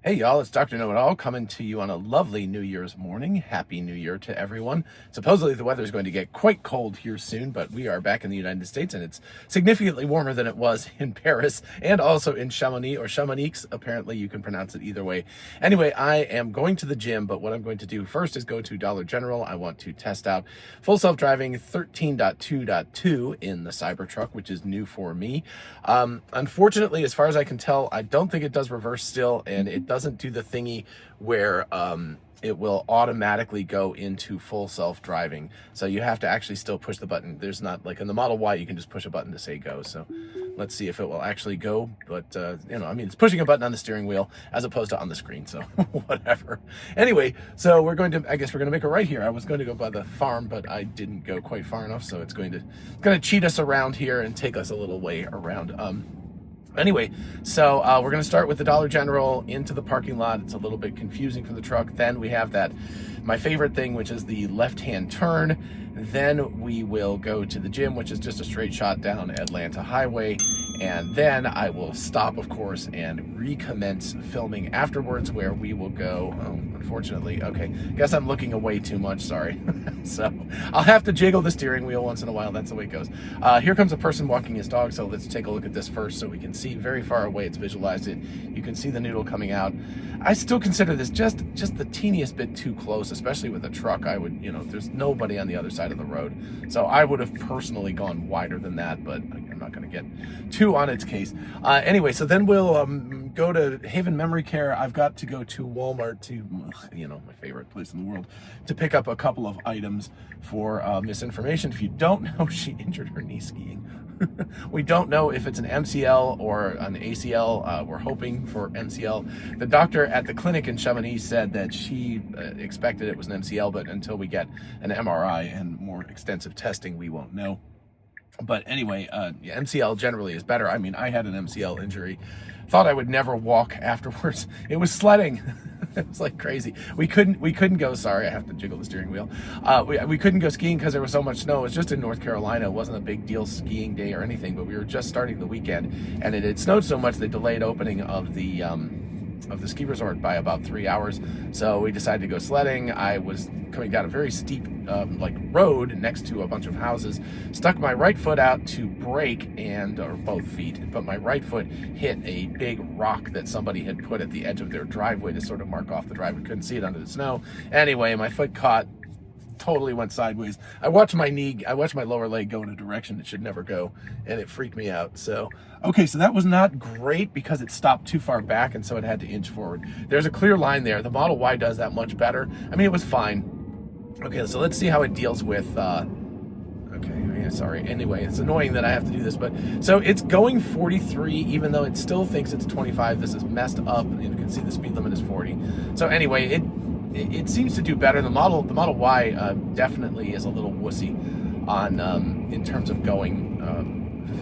Hey y'all, it's Dr. Know-It-All coming to you on a lovely New Year's morning. Happy New Year to everyone. Supposedly the weather is going to get quite cold here soon, but we are back in the United States and it's significantly warmer than it was in Paris and also in Chamonix or Chamonix. Apparently you can pronounce it either way. Anyway, I am going to the gym, but what I'm going to do first is go to Dollar General. I want to test out full self-driving 13.2.2 in the Cybertruck, which is new for me. Unfortunately, as far as I can tell, I don't think it does reverse still, and it doesn't do the thingy where it will automatically go into full self-driving. So you have to actually still push the button. There's not, like in the Model Y, you can just push a button to say go. So let's see if it will actually go. But, it's pushing a button on the steering wheel as opposed to on the screen. So whatever. Anyway, so I guess we're going to make a right here. I was going to go by the farm, but I didn't go quite far enough. So it's going to cheat us around here and take us a little way around. Anyway, so we're going to start with the Dollar General into the parking lot. It's a little bit confusing for the truck. Then we have my favorite thing, which is the left-hand turn. Then we will go to the gym, which is just a straight shot down Atlanta Highway. And then I will stop, of course, and recommence filming afterwards, where we will go, unfortunately, okay, guess I'm looking away too much, sorry. So I'll have to jiggle the steering wheel once in a while, that's the way it goes. Here comes a person walking his dog, so let's take a look at this first so we can see very far away, it's visualized it. You can see the noodle coming out. I still consider this just the teeniest bit too close, especially with a truck. I would, there's nobody on the other side of the road. So I would have personally gone wider than that, but I'm not going to get too on its case. Anyway, so then we'll go to Haven Memory Care. I've got to go to Walmart to, my favorite place in the world, to pick up a couple of items for misinformation. If you don't know, she injured her knee skiing. We don't know if it's an MCL or an ACL. We're hoping for MCL. The doctor at the clinic in Chamonix said that she expected it was an MCL, but until we get an MRI and more extensive testing, we won't know. But anyway, MCL generally is better. I mean, I had an MCL injury. Thought I would never walk afterwards. It was sledding. It was like crazy. We couldn't go, sorry, I have to jiggle the steering wheel. We couldn't go skiing because there was so much snow. It was just in North Carolina. It wasn't a big deal skiing day or anything, but we were just starting the weekend, and it had snowed so much they delayed opening of the ski resort by about 3 hours. So we decided to go sledding. I was coming down a very steep road next to a bunch of houses, stuck my right foot out to brake, or both feet, but my right foot hit a big rock that somebody had put at the edge of their driveway to sort of mark off the driveway. Couldn't see it under the snow. Anyway, my foot caught, totally went sideways. I watched my lower leg go in a direction it should never go, and it freaked me out. So, okay, so that was not great because it stopped too far back, and so it had to inch forward. There's a clear line there. The Model Y does that much better. I mean, it was fine. Okay, so let's see how it deals with, sorry. Anyway, it's annoying that I have to do this, but so it's going 43, even though it still thinks it's 25. This is messed up. You can see the speed limit is 40. So anyway, it seems to do better. The Model Y definitely is a little wussy on in terms of going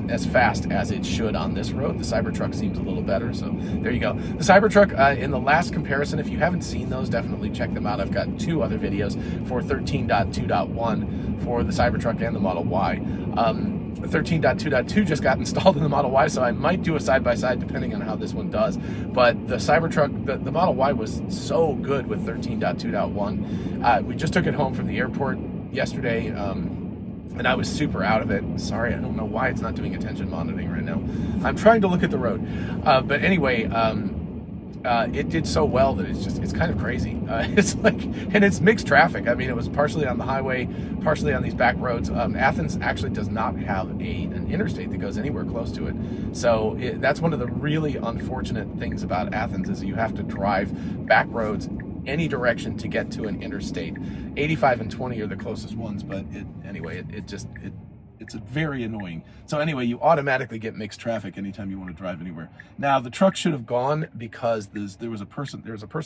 as fast as it should on this road. The Cybertruck seems a little better, so there you go. The Cybertruck, in the last comparison, if you haven't seen those, definitely check them out. I've got 2 other videos for 13.2.1 for the Cybertruck and the Model Y. 13.2.2 just got installed in the Model Y, so I might do a side-by-side depending on how this one does. But the Cybertruck, the Model Y was so good with 13.2.1. We just took it home from the airport yesterday, and I was super out of it. Sorry, I don't know why it's not doing attention monitoring right now. I'm trying to look at the road. But anyway, it did so well that it's kind of crazy. And it's mixed traffic. I mean, it was partially on the highway, partially on these back roads. Athens actually does not have an interstate that goes anywhere close to it. So that's one of the really unfortunate things about Athens, is you have to drive back roads any direction to get to an interstate. 85 and 20 are the closest ones, but it's very annoying. So anyway, you automatically get mixed traffic anytime you want to drive anywhere. Now the truck should have gone because there was a person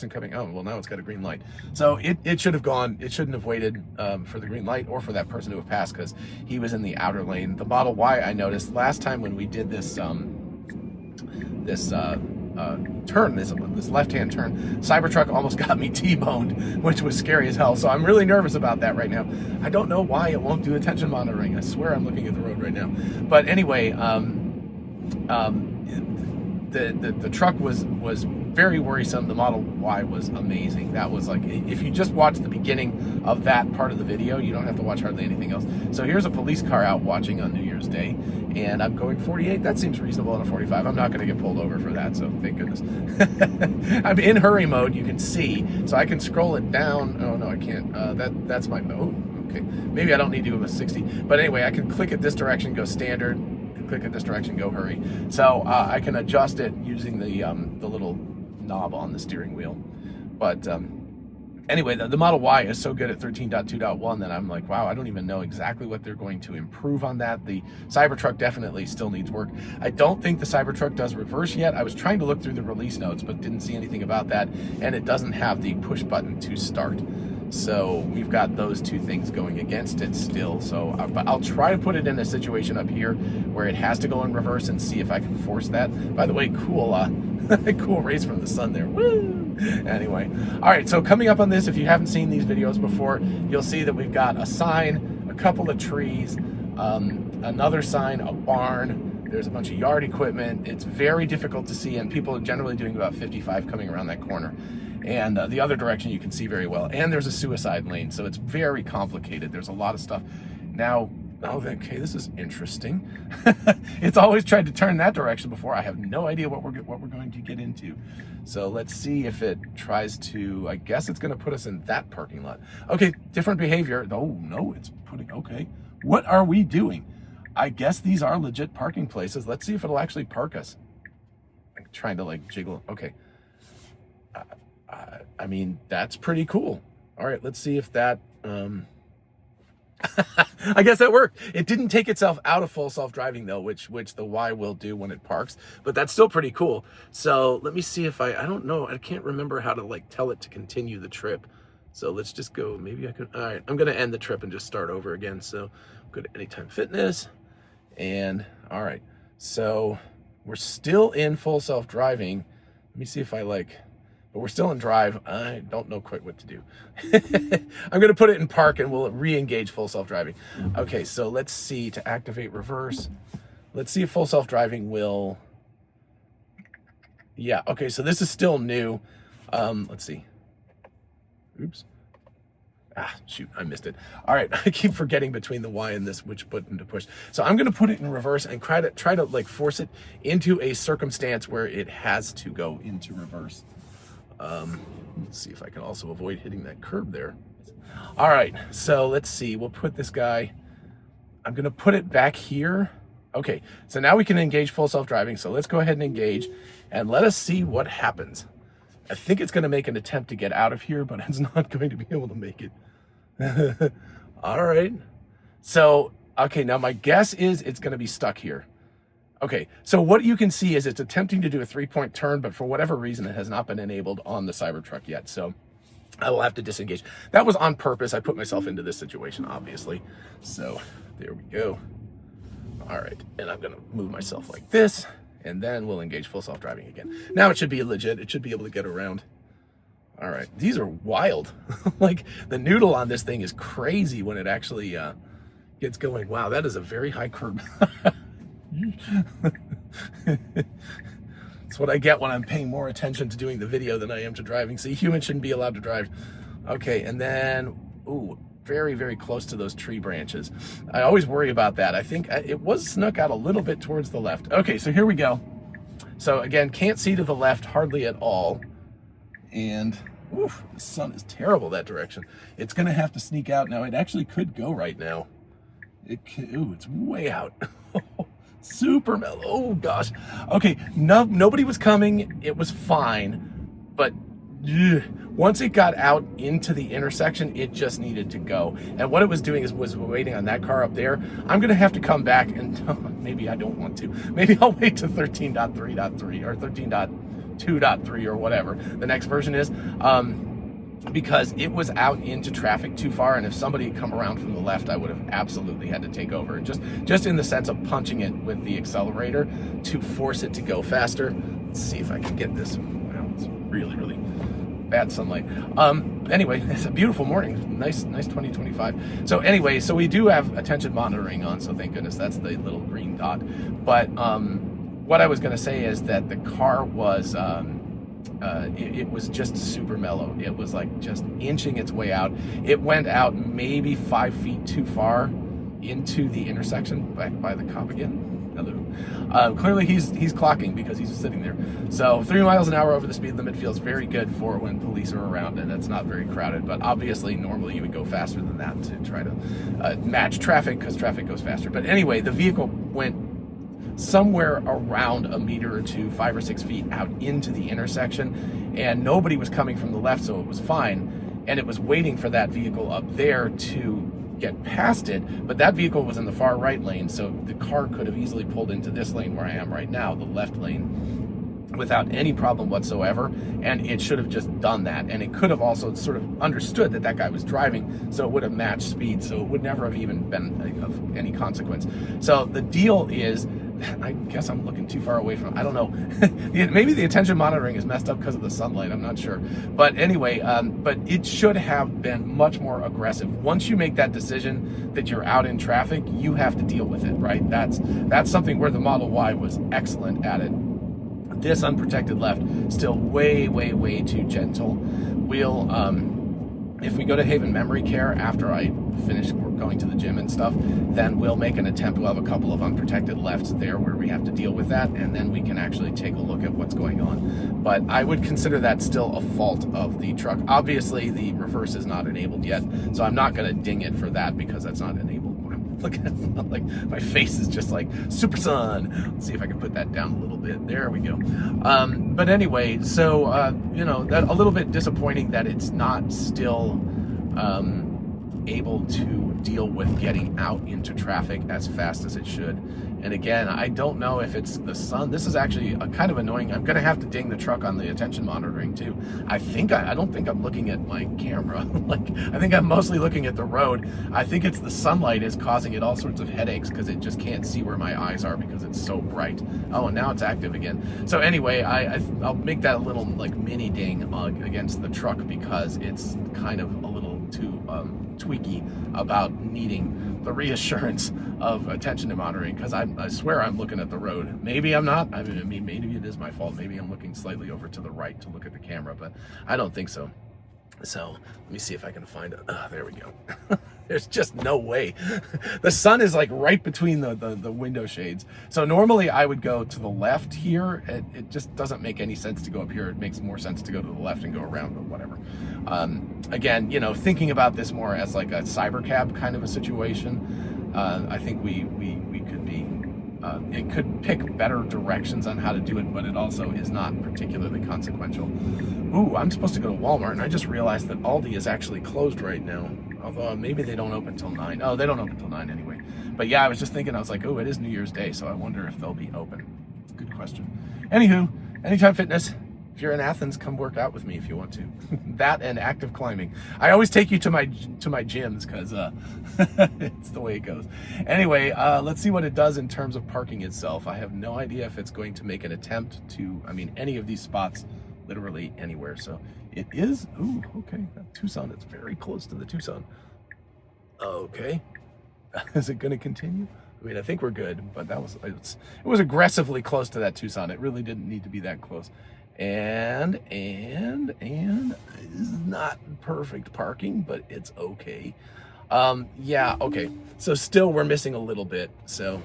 coming. Oh, well, now it's got a green light. So it should have gone. It shouldn't have waited for the green light or for that person to have passed, because he was in the outer lane. The Model Y, I noticed last time when we did this turn, this left-hand turn, Cybertruck almost got me T-boned, which was scary as hell. So I'm really nervous about that right now. I don't know why it won't do attention monitoring. I swear I'm looking at the road right now. But anyway, the truck was very worrisome. The Model Y was amazing. That was like, if you just watch the beginning of that part of the video, you don't have to watch hardly anything else. So here's a police car out watching on New Year's Day, and I'm going 48. That seems reasonable on a 45. I'm not going to get pulled over for that, so thank goodness. I'm in hurry mode, you can see, so I can scroll it down. Oh no, I can't. That's my mode. Okay, maybe I don't need to do a 60, but anyway, I can click it this direction, go standard, click it this direction, go hurry. So I can adjust it using the little knob on the steering wheel. But anyway, the Model Y is so good at 13.2.1 that I'm like, wow, I don't even know exactly what they're going to improve on that. The Cybertruck definitely still needs work. I don't think the Cybertruck does reverse yet. I was trying to look through the release notes, but didn't see anything about that. And it doesn't have the push button to start. So we've got those two things going against it still. So but I'll try to put it in a situation up here where it has to go in reverse and see if I can force that. By the way, cool cool rays from the sun there. Woo! Anyway, all right, so coming up on this, if you haven't seen these videos before, you'll see that we've got a sign, a couple of trees, another sign, a barn. There's a bunch of yard equipment. It's very difficult to see, and people are generally doing about 55 coming around that corner. And the other direction you can see very well. And there's a suicide lane, so it's very complicated. There's a lot of stuff. Now, okay, this is interesting. It's always tried to turn that direction before. I have no idea what we're going to get into. So let's see if it tries to, I guess it's going to put us in that parking lot. Okay, different behavior. Oh, no, it's putting, okay. What are we doing? I guess these are legit parking places. Let's see if it'll actually park us. I'm trying to like jiggle. Okay. I mean, that's pretty cool. All right, let's see if that, I guess that worked. It didn't take itself out of full self-driving though, which the Y will do when it parks, but that's still pretty cool. So let me see if I don't know. I can't remember how to like tell it to continue the trip. So let's just go, maybe I can, all right, I'm going to end the trip and just start over again. So go to Anytime Fitness and all right. So we're still in full self-driving. Let me see if I like, but we're still in drive. I don't know quite what to do. I'm going to put it in park and we'll re-engage full self-driving. Okay, so let's see to activate reverse. Let's see if full self-driving will. Yeah, okay, so this is still new. Let's see. Oops. Ah, shoot, I missed it. All right, I keep forgetting between the Y and this which button to push. So I'm going to put it in reverse and try to like force it into a circumstance where it has to go into reverse. Let's see if I can also avoid hitting that curb there. All right, so let's see. We'll put this guy, I'm going to put it back here. Okay, so now we can engage full self-driving. So let's go ahead and engage and let us see what happens. I think it's going to make an attempt to get out of here, but it's not going to be able to make it. All right. So, okay, now my guess is it's going to be stuck here. Okay, so what you can see is it's attempting to do a 3-point turn, but for whatever reason, it has not been enabled on the Cybertruck yet. So I will have to disengage. That was on purpose. I put myself into this situation, obviously. So there we go. All right, and I'm going to move myself like this, and then we'll engage full self-driving again. Now it should be legit. It should be able to get around. All right, these are wild. Like the noodle on this thing is crazy when it actually gets going. Wow, that is a very high curb. That's what I get when I'm paying more attention to doing the video than I am to driving. See, humans shouldn't be allowed to drive. Okay, and then, ooh, very, very close to those tree branches. I always worry about that. I think it was snuck out a little bit towards the left. Okay, so here we go. So again, can't see to the left hardly at all. And, oof, the sun is terrible that direction. It's gonna have to sneak out now. It actually could go right now. Ooh, it's way out. Super mellow. Oh gosh. Okay, nobody was coming. It was fine, but once it got out into the intersection, it just needed to go. And what it was doing was waiting on that car up there. I'm gonna have to come back and maybe I don't want to. Maybe I'll wait to 13.3.3 or 13.2.3 or whatever the next version is. Because it was out into traffic too far, and if somebody had come around from the left, I would have absolutely had to take over. Just in the sense of punching it with the accelerator to force it to go faster. Let's see if I can get this. Wow, it's really, really bad sunlight. Anyway, it's a beautiful morning. Nice 2025. So anyway, so we do have attention monitoring on, so thank goodness that's the little green dot. But what I was going to say is that the car was it was just super mellow. It was like just inching its way out. It went out maybe 5 feet too far into the intersection, back by the cop again. Hello. Clearly he's clocking because he's sitting there. So 3 miles an hour over the speed limit feels very good for when police are around and it's not very crowded. But obviously, normally you would go faster than that to try to match traffic because traffic goes faster. But anyway, the vehicle went somewhere around a meter or two, 5 or 6 feet out into the intersection, and nobody was coming from the left, so it was fine. And it was waiting for that vehicle up there to get past it, but that vehicle was in the far right lane, so the car could have easily pulled into this lane where I am right now, the left lane, without any problem whatsoever, and it should have just done that. And it could have also sort of understood that that guy was driving, so it would have matched speed, so it would never have even been of any consequence. So the deal is, I guess I'm looking too far away from, I don't know. Maybe the attention monitoring is messed up because of the sunlight, I'm not sure. But anyway, but it should have been much more aggressive. Once you make that decision that you're out in traffic, you have to deal with it, right? That's something where the Model Y was excellent at it. This unprotected left, still way, way, way too gentle. We'll, if we go to Haven Memory Care after I finish going to the gym and stuff, then we'll make an attempt. We'll have a couple of unprotected lefts there where we have to deal with that, and then we can actually take a look at what's going on. But I would consider that still a fault of the truck. Obviously, the reverse is not enabled yet, so I'm not going to ding it for that because that's not enabled. Look at it, like my face is just like super sun. Let's see if I can put that down a little bit. There we go. But anyway, so you know, that a little bit disappointing that it's not still able to deal with getting out into traffic as fast as it should. And again, I don't know if it's the sun. This is actually a kind of annoying. I'm gonna have to ding the truck on the attention monitoring too. I don't think I'm looking at my camera. Like, I think I'm mostly looking at the road. I think it's the sunlight is causing it all sorts of headaches because it just can't see where my eyes are because it's so bright. Oh, and now it's active again. So anyway, I'll make that a little like mini ding against the truck because it's kind of a little too tweaky about needing the reassurance of attention and monitoring, because I swear I'm looking at the road. Maybe I'm not. I mean, maybe it is my fault. Maybe I'm looking slightly over to the right to look at the camera, but I don't think so. So let me see if I can find it. There we go. There's just no way. The sun is like right between the window shades. So normally I would go to the left here. It just doesn't make any sense to go up here. It makes more sense to go to the left and go around, but whatever. Again, you know, thinking about this more as like a cybercab kind of a situation, I think we could be, it could pick better directions on how to do it, but it also is not particularly consequential. Ooh, I'm supposed to go to Walmart, and I just realized that Aldi is actually closed right now. Although maybe they don't open till 9. Oh, they don't open till 9 anyway. But yeah, I was just thinking, I was like, oh, it is New Year's Day, so I wonder if they'll be open. Good question. Anywho, Anytime Fitness. If you're in Athens, come work out with me if you want to. That and active climbing. I always take you to my gyms because it's the way it goes. Anyway, let's see what it does in terms of parking itself. I have no idea if it's going to make an attempt to, any of these spots, literally anywhere. So it is, ooh, okay, that Tucson, it's very close to the Tucson. Okay, is it going to continue? I think we're good, but it was aggressively close to that Tucson. It really didn't need to be that close. And this is not perfect parking, but it's okay. Yeah, okay. So still we're missing a little bit. So,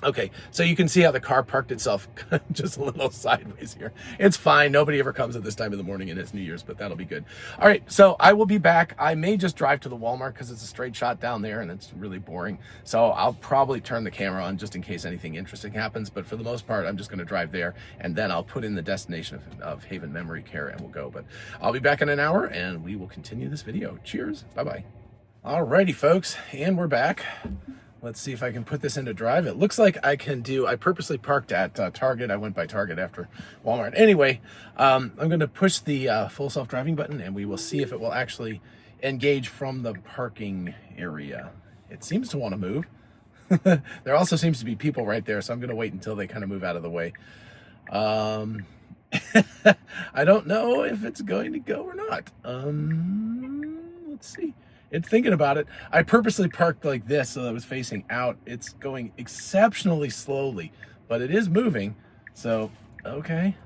okay. So you can see how the car parked itself just a little sideways here. It's fine. Nobody ever comes at this time of the morning and it's New Year's, but that'll be good. All right. So I will be back. I may just drive to the Walmart because it's a straight shot down there and it's really boring. So I'll probably turn the camera on just in case anything interesting happens. But for the most part, I'm just going to drive there and then I'll put in the destination of Haven Memory Care and we'll go. But I'll be back in an hour and we will continue this video. Cheers. Bye-bye. Alrighty, folks. And we're back. Let's see if I can put this into drive. It looks like I can do, I purposely parked at Target. I went by Target after Walmart. Anyway, I'm going to push the full self-driving button and we will see if it will actually engage from the parking area. It seems to want to move. There also seems to be people right there, so I'm going to wait until they kind of move out of the way. I don't know if it's going to go or not. Let's see. It's thinking about it. I purposely parked like this so that it was facing out. It's going exceptionally slowly, but it is moving. So, okay.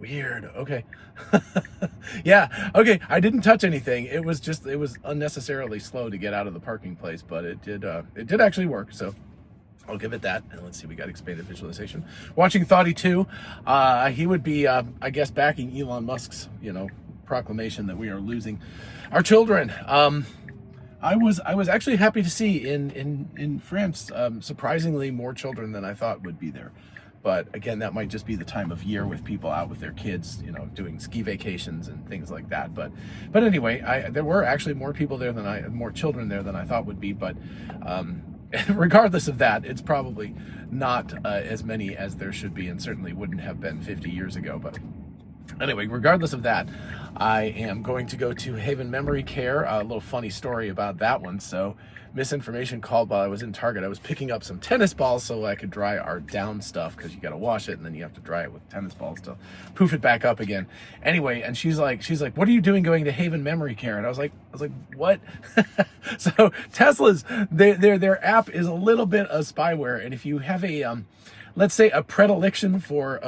Weird. Okay. Yeah. Okay. I didn't touch anything. It was unnecessarily slow to get out of the parking place, but it did actually work. So I'll give it that. And let's see, we got expanded visualization. Watching Thoughty 2, he would be, I guess, backing Elon Musk's, proclamation that we are losing our children. I was actually happy to see in France, surprisingly more children than I thought would be there. But again, that might just be the time of year with people out with their kids, doing ski vacations and things like that. But anyway, there were actually more people there more children there than I thought would be. But regardless of that, it's probably not as many as there should be, and certainly wouldn't have been 50 years ago. But anyway, regardless of that, I am going to go to Haven Memory Care. A little funny story about that one. So, misinformation called while I was in Target. I was picking up some tennis balls so I could dry our down stuff, because you got to wash it and then you have to dry it with tennis balls to poof it back up again. Anyway, and she's like, what are you doing going to Haven Memory Care? And I was like, what? So Tesla's their app is a little bit of spyware, and if you have a let's say a predilection for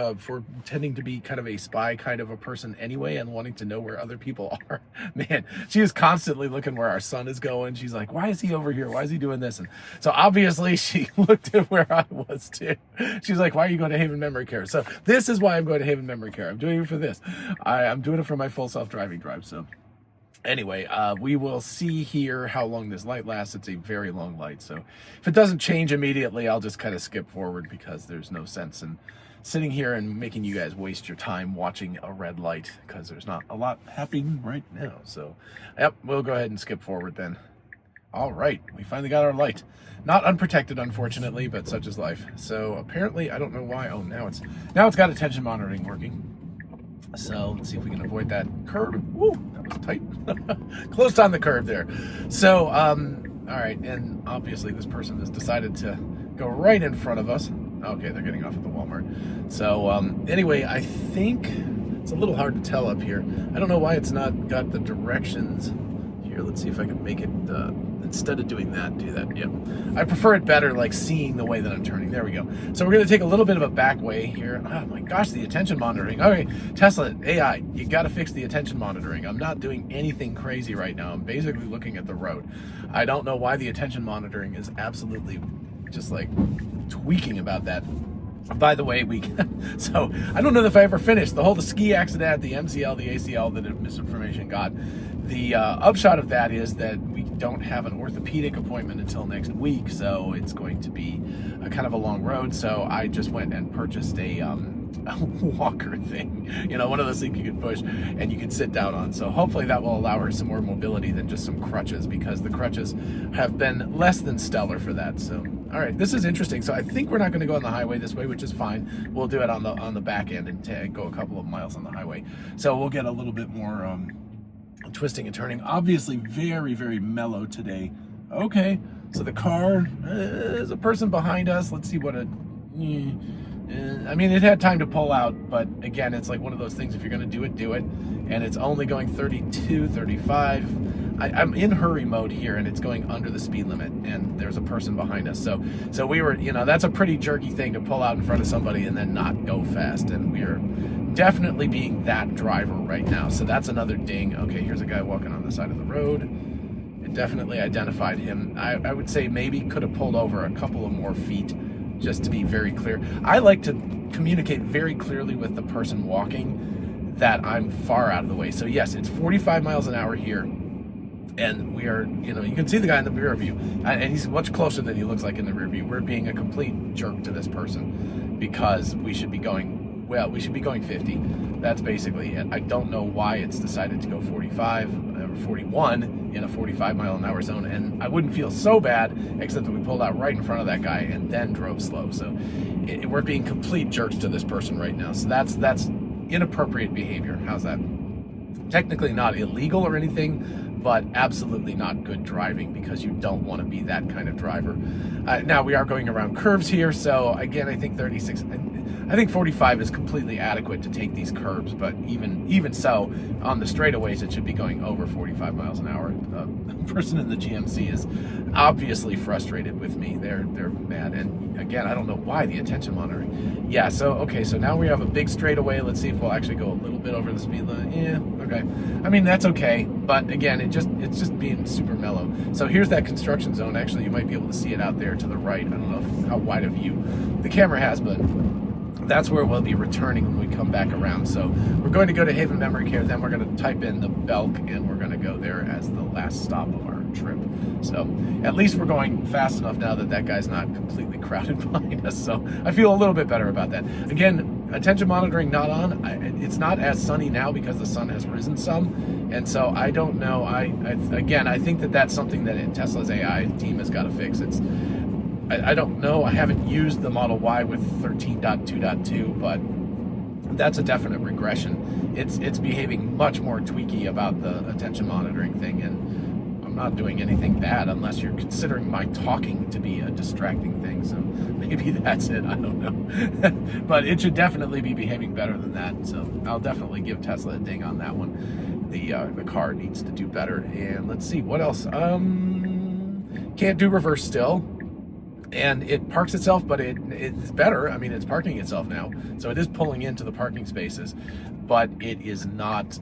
tending to be kind of a spy kind of a person anyway, and wanting to know where other people are. Man, she is constantly looking where our son is going. She's like, why is he over here? Why is he doing this? And so obviously she looked at where I was too. She's like, why are you going to Haven Memory Care? So this is why I'm going to Haven Memory Care. I'm doing it for this. I'm doing it for my full self-driving drive. So anyway, we will see here how long this light lasts. It's a very long light, so if it doesn't change immediately, I'll just kind of skip forward, because there's no sense in sitting here and making you guys waste your time watching a red light, because there's not a lot happening right now. So, yep, we'll go ahead and skip forward then. All right, we finally got our light. Not unprotected, unfortunately, but such is life. So apparently, I don't know why. Oh, now it's got attention monitoring working. So let's see if we can avoid that curve. Woo, that was tight. Close on the curve there. So, all right, and obviously this person has decided to go right in front of us. Okay, they're getting off at the Walmart. So, anyway, I think it's a little hard to tell up here. I don't know why it's not got the directions here. Let's see if I can make it, instead of doing that, do that. Yep. I prefer it better, like seeing the way that I'm turning. There we go. So we're going to take a little bit of a back way here. Oh my gosh, the attention monitoring. Okay, Tesla, AI, you got to fix the attention monitoring. I'm not doing anything crazy right now. I'm basically looking at the road. I don't know why the attention monitoring is absolutely just like tweaking about that. By the way, so I don't know if I ever finished the ski accident, the MCL, the ACL that misinformation got. The upshot of that is that we don't have an orthopedic appointment until next week, so it's going to be a kind of a long road. So I just went and purchased a walker thing, one of those things you can push and you can sit down on. So hopefully that will allow her some more mobility than just some crutches, because the crutches have been less than stellar for that. So, all right, this is interesting. So I think we're not going to go on the highway this way, which is fine. We'll do it on the back end and go a couple of miles on the highway. So we'll get a little bit more twisting and turning. Obviously very, very mellow today. Okay, so the car, there's a person behind us. Let's see what I mean, it had time to pull out, but again, it's like one of those things, if you're going to do it. And it's only going 32, 35. I'm in hurry mode here, and it's going under the speed limit, and there's a person behind us. So we were, that's a pretty jerky thing to pull out in front of somebody and then not go fast. And we are definitely being that driver right now. So that's another ding. Okay, here's a guy walking on the side of the road. It definitely identified him. I would say maybe could have pulled over a couple of more feet, just to be very clear. I like to communicate very clearly with the person walking that I'm far out of the way. So yes, it's 45 miles an hour here, and we are, you can see the guy in the rear view, and he's much closer than he looks like in the rear view. We're being a complete jerk to this person, because we should be going 50. That's basically it. I don't know why it's decided to go 45 or 41 in a 45 mile an hour zone, and I wouldn't feel so bad except that we pulled out right in front of that guy and then drove slow. So we're being complete jerks to this person right now. So that's inappropriate behavior. How's that? Technically not illegal or anything, but absolutely not good driving, because you don't want to be that kind of driver. Now we are going around curves here, so again, I think 36. I think 45 is completely adequate to take these curbs, but even so, on the straightaways, it should be going over 45 miles an hour. The person in the GMC is obviously frustrated with me. They're mad, and again, I don't know why the attention monitoring. Yeah, so okay, so now we have a big straightaway. Let's see if we'll actually go a little bit over the speed limit. Yeah, okay. I mean, that's okay, but again, it's just being super mellow. So here's that construction zone. Actually, you might be able to see it out there to the right. I don't know how wide a view the camera has, but that's where we'll be returning when we come back around. So we're going to go to Haven Memory Care, then we're going to type in the Belk, and we're going to go there as the last stop of our trip. So at least we're going fast enough now that guy's not completely crowded behind us. So I feel a little bit better about that. Again, attention monitoring not on. It's not as sunny now because the sun has risen some, and so I don't know. I think that's something that Tesla's AI team has got to fix. I don't know. I haven't used the Model Y with 13.2.2, but that's a definite regression. It's behaving much more tweaky about the attention monitoring thing, and I'm not doing anything bad unless you're considering my talking to be a distracting thing. So maybe that's it. I don't know. But it should definitely be behaving better than that. So I'll definitely give Tesla a ding on that one. The car needs to do better. And let's see what else. Can't do reverse still. And it parks itself, but it's better. I mean, it's parking itself now. So it is pulling into the parking spaces, but it is not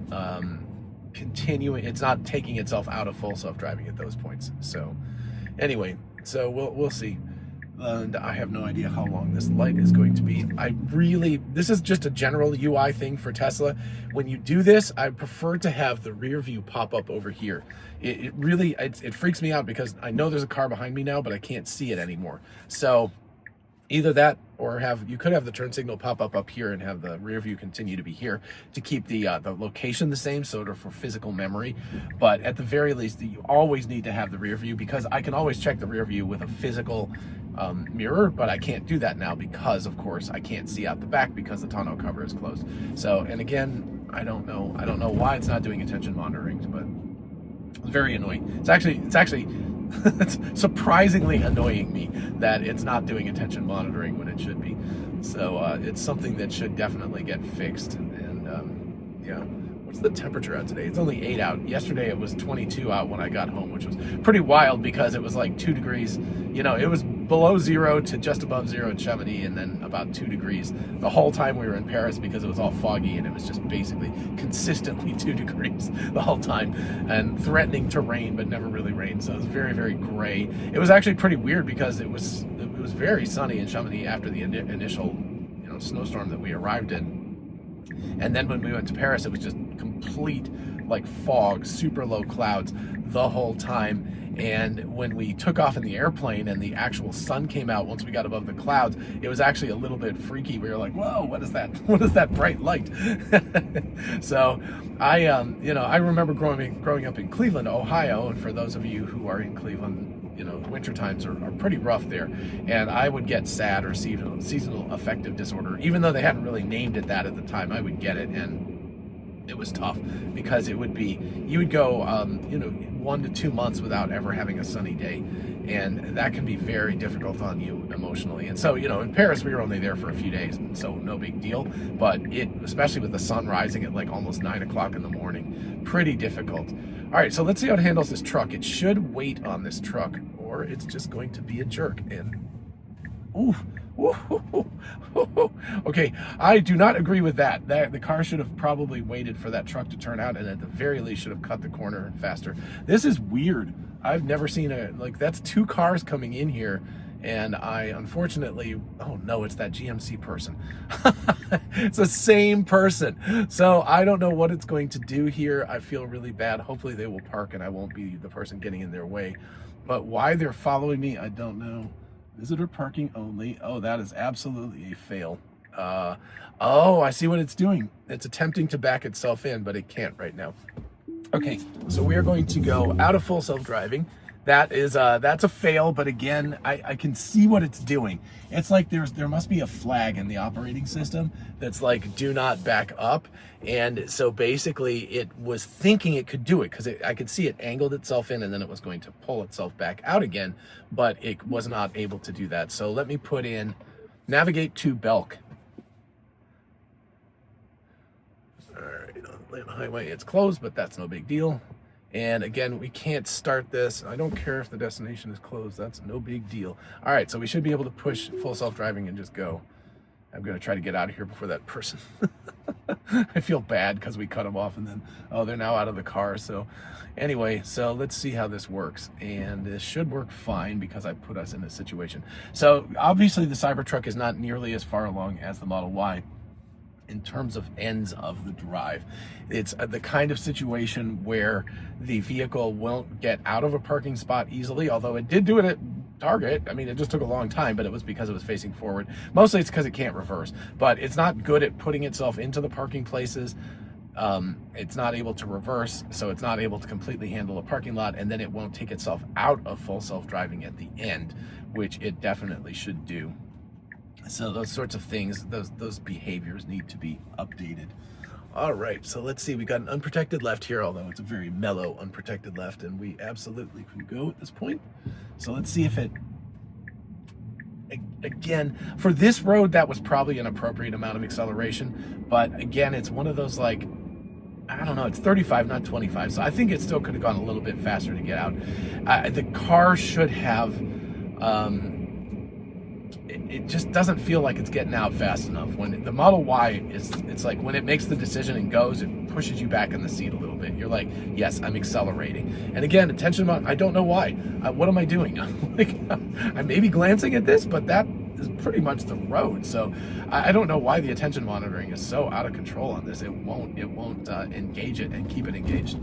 continuing. It's not taking itself out of full self-driving at those points. So anyway, so we'll see. And I have no idea how long this light is going to be. This is just a general UI thing for Tesla. When you do this, I prefer to have the rear view pop up over here. It really freaks me out because I know there's a car behind me now, but I can't see it anymore. So either that, or you could have the turn signal pop up here and have the rear view continue to be here to keep the location the same, sort of for physical memory. But at the very least, you always need to have the rear view, because I can always check the rear view with a physical mirror, but I can't do that now because, of course, I can't see out the back because the tonneau cover is closed. So, and again, I don't know why it's not doing attention monitoring, but it's very annoying. It's actually it's surprisingly annoying me that it's not doing attention monitoring when it should be. So it's something that should definitely get fixed. And yeah, what's the temperature out today? It's only 8 out. Yesterday it was 22 out when I got home, which was pretty wild because it was like 2 degrees. You know, it was below 0 to just above 0 in Chamonix, and then about 2 degrees the whole time we were in Paris because it was all foggy, and it was just basically consistently 2 degrees the whole time, and threatening to rain but never really rained. So it was very, very gray. It was actually pretty weird because it was very sunny in Chamonix after the initial snowstorm that we arrived in, and then when we went to Paris, it was just complete like fog, super low clouds the whole time. And when we took off in the airplane and the actual sun came out once we got above the clouds, it was actually a little bit freaky. We were like, whoa, what is that? What is that bright light? So I remember growing up in Cleveland, Ohio. And for those of you who are in Cleveland, winter times are pretty rough there. And I would get SAD, or seasonal affective disorder. Even though they hadn't really named it that at the time, I would get it. And it was tough because you would go 1 to 2 months without ever having a sunny day, and that can be very difficult on you emotionally. And so in Paris we were only there for a few days, so no big deal, but especially with the sun rising at like almost 9 o'clock in the morning, pretty difficult. All right, so let's see how it handles this truck. It should wait on this truck, or it's just going to be a jerk. And okay, I do not agree with that. The car should have probably waited for that truck to turn out, and at the very least should have cut the corner faster. This is weird. I've never seen that's 2 cars coming in here, and I unfortunately, oh no, it's that GMC person. It's the same person. So I don't know what it's going to do here. I feel really bad. Hopefully they will park and I won't be the person getting in their way. But why they're following me, I don't know. Visitor parking only. Oh, that is absolutely a fail. I see what it's doing. It's attempting to back itself in, but it can't right now. Okay, so we are going to go out of full self-driving. That's a fail, but again, I can see what it's doing. It's like there must be a flag in the operating system that's like, do not back up. And so basically it was thinking it could do it because I could see it angled itself in, and then it was going to pull itself back out again, but it was not able to do that. So let me put in navigate to Belk. Atlanta Highway, it's closed, but that's no big deal. And again, we can't start this. I don't care if the destination is closed. That's no big deal. All right, so we should be able to push full self-driving and just go. I'm going to try to get out of here before that person. I feel bad because we cut them off and then, oh, they're now out of the car. So anyway, so let's see how this works. And this should work fine because I put us in this situation. So obviously the Cybertruck is not nearly as far along as the Model Y in terms of ends of the drive. It's the kind of situation where the vehicle won't get out of a parking spot easily, although it did do it at Target. I mean, it just took a long time, but it was because it was facing forward. Mostly it's because it can't reverse, but it's not good at putting itself into the parking places. It's not able to reverse, so it's not able to completely handle a parking lot, and then it won't take itself out of full self-driving at the end, which it definitely should do. So those sorts of things, those behaviors need to be updated. All right, so let's see. We got an unprotected left here, although it's a very mellow unprotected left, and we absolutely can go at this point. So let's see if it, again, for this road, that was probably an appropriate amount of acceleration. But again, it's one of those, like, I don't know, it's 35, not 25. So I think it still could have gone a little bit faster to get out. The car should have, it just doesn't feel like it's getting out fast enough. When the Model Y it's like when it makes the decision and goes, it pushes you back in the seat a little bit. You're like, yes, I'm accelerating. And again, attention, I don't know why. What am I doing? I may be glancing at this, but that is pretty much the road. So I don't know why the attention monitoring is so out of control on this. It won't engage it and keep it engaged.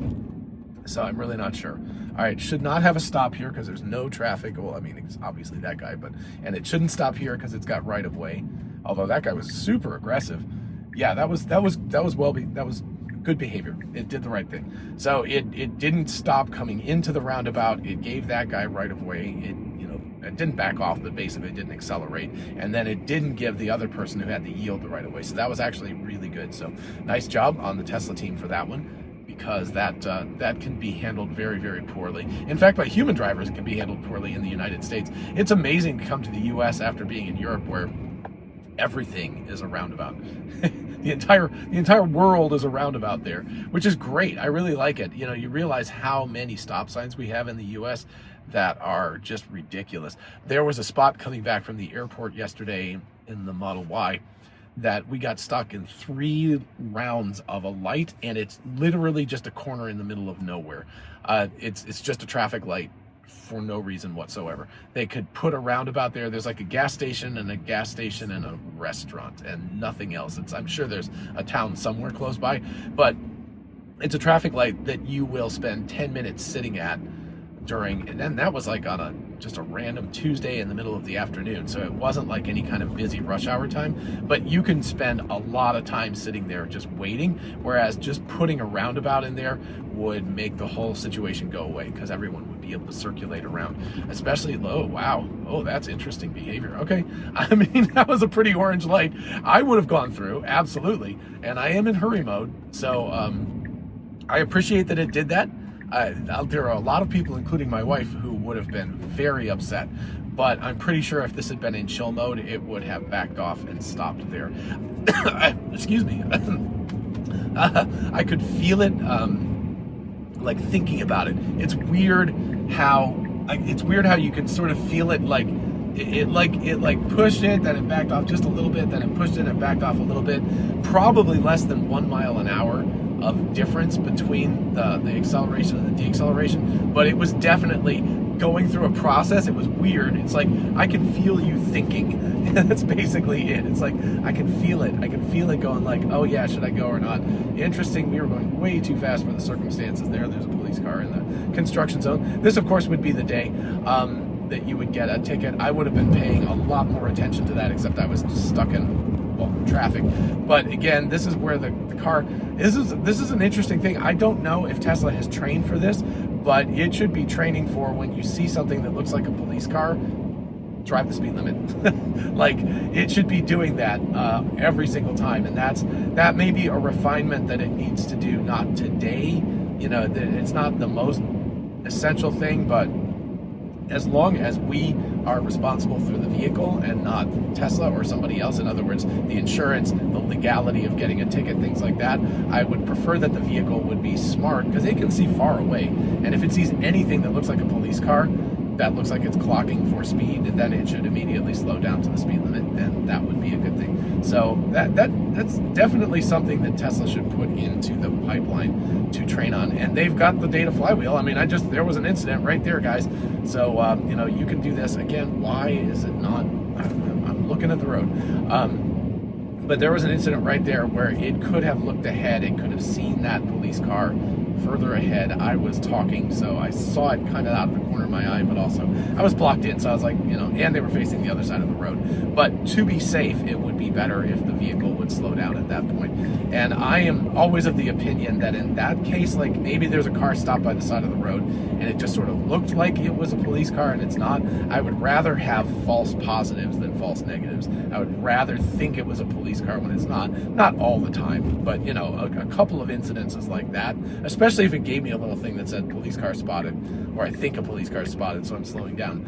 So I'm really not sure. All right, should not have a stop here because there's no traffic. Well, I mean, it's obviously that guy, and it shouldn't stop here because it's got right of way. Although that guy was super aggressive. Yeah, that was good behavior. It did the right thing. So it didn't stop coming into the roundabout. It gave that guy right of way. It didn't back off, but basically it didn't accelerate. And then it didn't give the other person who had to yield the right of way. So that was actually really good. So nice job on the Tesla team for that one, because that can be handled very, very poorly. In fact, by human drivers, it can be handled poorly in the United States. It's amazing to come to the US after being in Europe, where everything is a roundabout. The entire world is a roundabout there, which is great. I really like it. You realize how many stop signs we have in the US that are just ridiculous. There was a spot coming back from the airport yesterday in the Model Y that we got stuck in 3 rounds of a light, and it's literally just a corner in the middle of nowhere. It's just a traffic light for no reason whatsoever. They could put a roundabout there. There's like a gas station and a restaurant and nothing else. I'm sure there's a town somewhere close by, but it's a traffic light that you will spend 10 minutes sitting at and then that was like on just a random Tuesday in the middle of the afternoon. So it wasn't like any kind of busy rush hour time, but you can spend a lot of time sitting there just waiting. Whereas just putting a roundabout in there would make the whole situation go away, because everyone would be able to circulate around, especially low. Wow. Oh, that's interesting behavior. Okay. I mean, that was a pretty orange light. I would have gone through, absolutely. And I am in hurry mode. So I appreciate that it did that. There are a lot of people, including my wife, who would have been very upset, but I'm pretty sure if this had been in chill mode, it would have backed off and stopped there. Excuse me. I could feel it, like thinking about it. It's weird how you can sort of feel it, like it pushed it, then it backed off just a little bit, then it pushed it and backed off a little bit. Probably less than 1 mile an hour of difference between the acceleration and the deceleration, but it was definitely going through a process. It was weird. It's like, I can feel you thinking. That's basically it. It's like, I can feel it. I can feel it going like, oh yeah, should I go or not? Interesting. We were going way too fast for the circumstances there. There's a police car in the construction zone. This, of course, would be the day that you would get a ticket. I would have been paying a lot more attention to that, except I was stuck in traffic. But again, this is where the car, this is an interesting thing. I don't know if Tesla has trained for this, but it should be training for when you see something that looks like a police car, drive the speed limit. Like, it should be doing that every single time. And that may be a refinement that it needs to do, not today. It's not the most essential thing, but as long as we are responsible for the vehicle and not Tesla or somebody else, in other words, the insurance, the legality of getting a ticket, things like that, I would prefer that the vehicle would be smart because it can see far away. And if it sees anything that looks like a police car, that looks like it's clocking for speed, then it should immediately slow down to the speed limit, and that would be a good thing. So that's definitely something that Tesla should put into the pipeline to train on, and they've got the data flywheel. I mean, there was an incident right there, guys. So you can do this again. Why is it not? I'm looking at the road. But there was an incident right there where it could have looked ahead. It could have seen that police car further ahead. I was talking, so I saw it kind of out of the corner of my eye, but also I was blocked in, so I was like, and they were facing the other side of the road. But to be safe, it would be better if the vehicle would slow down at that point. And I am always of the opinion that in that case, like maybe there's a car stopped by the side of the road and it just sort of looked like it was a police car and it's not. I would rather have false positives than false negatives. I would rather think it was a police car when it's not. Not all the time, but a couple of incidences like that, especially if it gave me a little thing that said police car spotted, or I think a police car spotted, so I'm slowing down.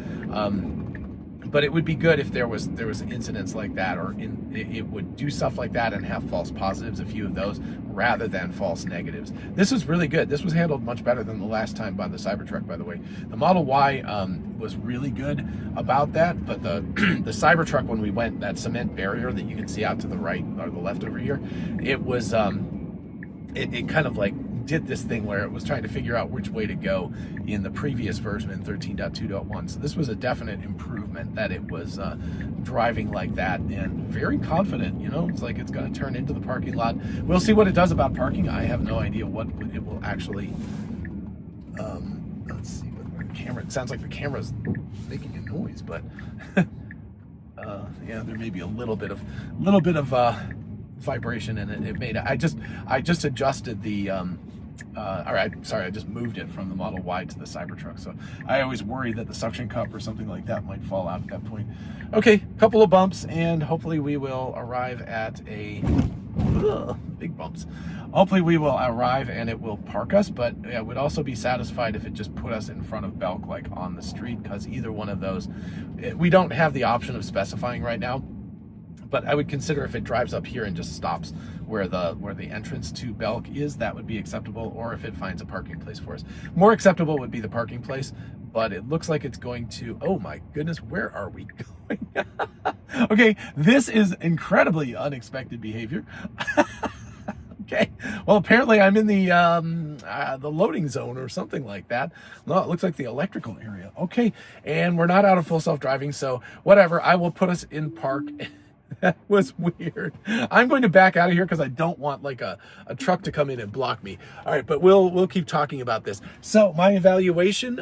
But it would be good if there was incidents like that, or it would do stuff like that and have false positives, a few of those, rather than false negatives. This was really good. This was handled much better than the last time by the Cybertruck, by the way. The Model Y was really good about that, but the Cybertruck, when we went, that cement barrier that you can see out to the right or the left over here, it was it kind of like did this thing where it was trying to figure out which way to go in the previous version in 13.2.1. So this was a definite improvement that it was driving like that and very confident. It's like it's going to turn into the parking lot. We'll see what it does about parking. I have no idea what it will actually. Let's see what the camera. It sounds like the camera's making a noise, but yeah, there may be a little bit of vibration in it. It made. I just adjusted the. All right, sorry, I just moved it from the Model Y to the Cybertruck. So I always worry that the suction cup or something like that might fall out at that point. Okay, couple of bumps, and hopefully we will arrive at big bumps. Hopefully we will arrive and it will park us, but I would also be satisfied if it just put us in front of Belk, like on the street, because either one of those, we don't have the option of specifying right now. But I would consider if it drives up here and just stops where the entrance to Belk is, that would be acceptable, or if it finds a parking place for us. More acceptable would be the parking place, but it looks like it's going to, oh my goodness, where are we going? Okay, this is incredibly unexpected behavior. Okay, well, apparently I'm in the loading zone or something like that. No, it looks like the electrical area. Okay, and we're not out of full self-driving, so whatever, I will put us in park. That was weird. I'm going to back out of here because I don't want like a truck to come in and block me. All right, but we'll keep talking about this. So my evaluation,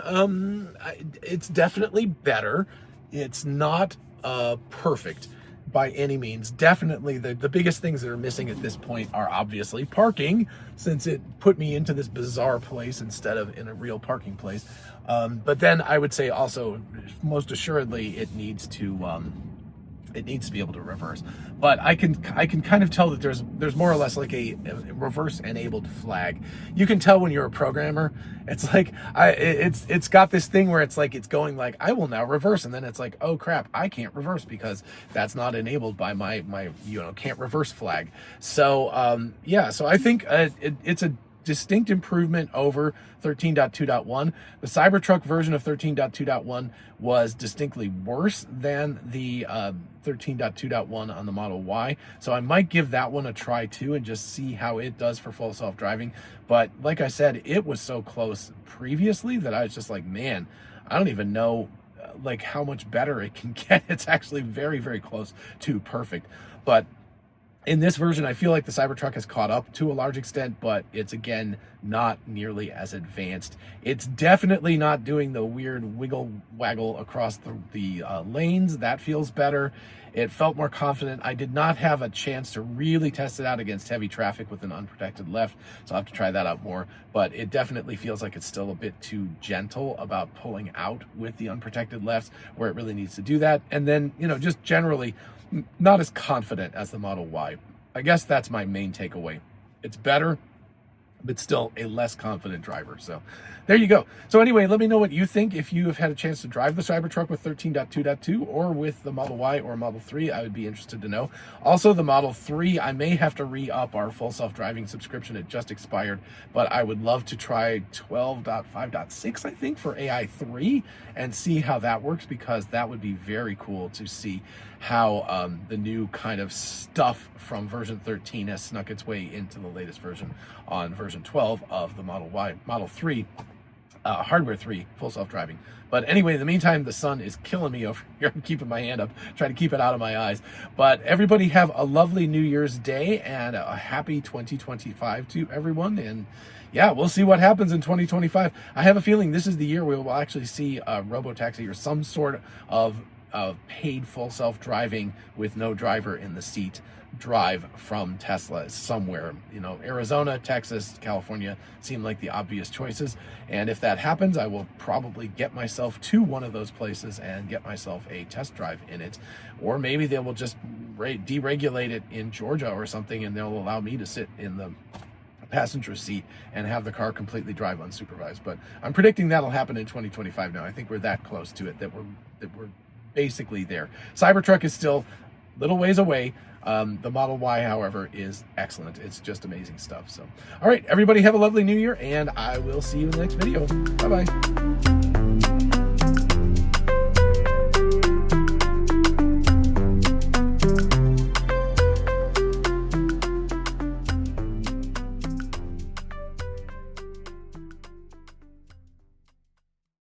it's definitely better. It's not perfect by any means. Definitely the biggest things that are missing at this point are obviously parking, since it put me into this bizarre place instead of in a real parking place. But then I would say also, most assuredly, it needs to be able to reverse. But I can kind of tell that there's more or less like a reverse enabled flag. You can tell when you're a programmer. It's like it's got this thing where it's like it's going like, I will now reverse, and then it's like, oh crap, I can't reverse because that's not enabled by my can't reverse flag. So yeah, so I think it's a distinct improvement over 13.2.1. The Cybertruck version of 13.2.1 was distinctly worse than the 13.2.1 on the Model Y. So I might give that one a try too and just see how it does for full self-driving. But like I said, it was so close previously that I was just like, man, I don't even know like how much better it can get. It's actually very, very close to perfect. But in this version, I feel like the Cybertruck has caught up to a large extent, but it's, again, not nearly as advanced. It's definitely not doing the weird wiggle waggle across the lanes. That feels better. It felt more confident. I did not have a chance to really test it out against heavy traffic with an unprotected left, so I'll have to try that out more. But it definitely feels like it's still a bit too gentle about pulling out with the unprotected lefts, where it really needs to do that. And then, just generally not as confident as the Model Y. I guess that's my main takeaway. It's better. but still a less confident driver. So there you go. So anyway, let me know what you think. If you have had a chance to drive the Cybertruck with 13.2.2 or with the Model Y or Model 3, I would be interested to know. Also, the Model 3, I may have to re-up our full self-driving subscription. It just expired, but I would love to try 12.5.6, I think, for AI3 and see how that works, because that would be very cool to see how the new kind of stuff from version 13 has snuck its way into the latest version on version 12 of the Model 3, hardware 3, full self-driving. But anyway, in the meantime, the sun is killing me over here. I'm keeping my hand up, trying to keep it out of my eyes. But everybody have a lovely New Year's Day and a happy 2025 to everyone. And yeah, we'll see what happens in 2025. I have a feeling this is the year where we'll actually see a robotaxi or some sort of paid full self-driving with no driver in the seat drive from Tesla somewhere. You know, Arizona, Texas, California seem like the obvious choices. And if that happens, I will probably get myself to one of those places and get myself a test drive in it. Or maybe they will just deregulate it in Georgia or something, and they'll allow me to sit in the passenger seat and have the car completely drive unsupervised. But I'm predicting that'll happen in 2025 now. I think we're that close to it that we're basically there. Cybertruck is still a little ways away. The Model Y, however, is excellent. It's just amazing stuff. So, all right, everybody have a lovely New Year, and I will see you in the next video. Bye-bye.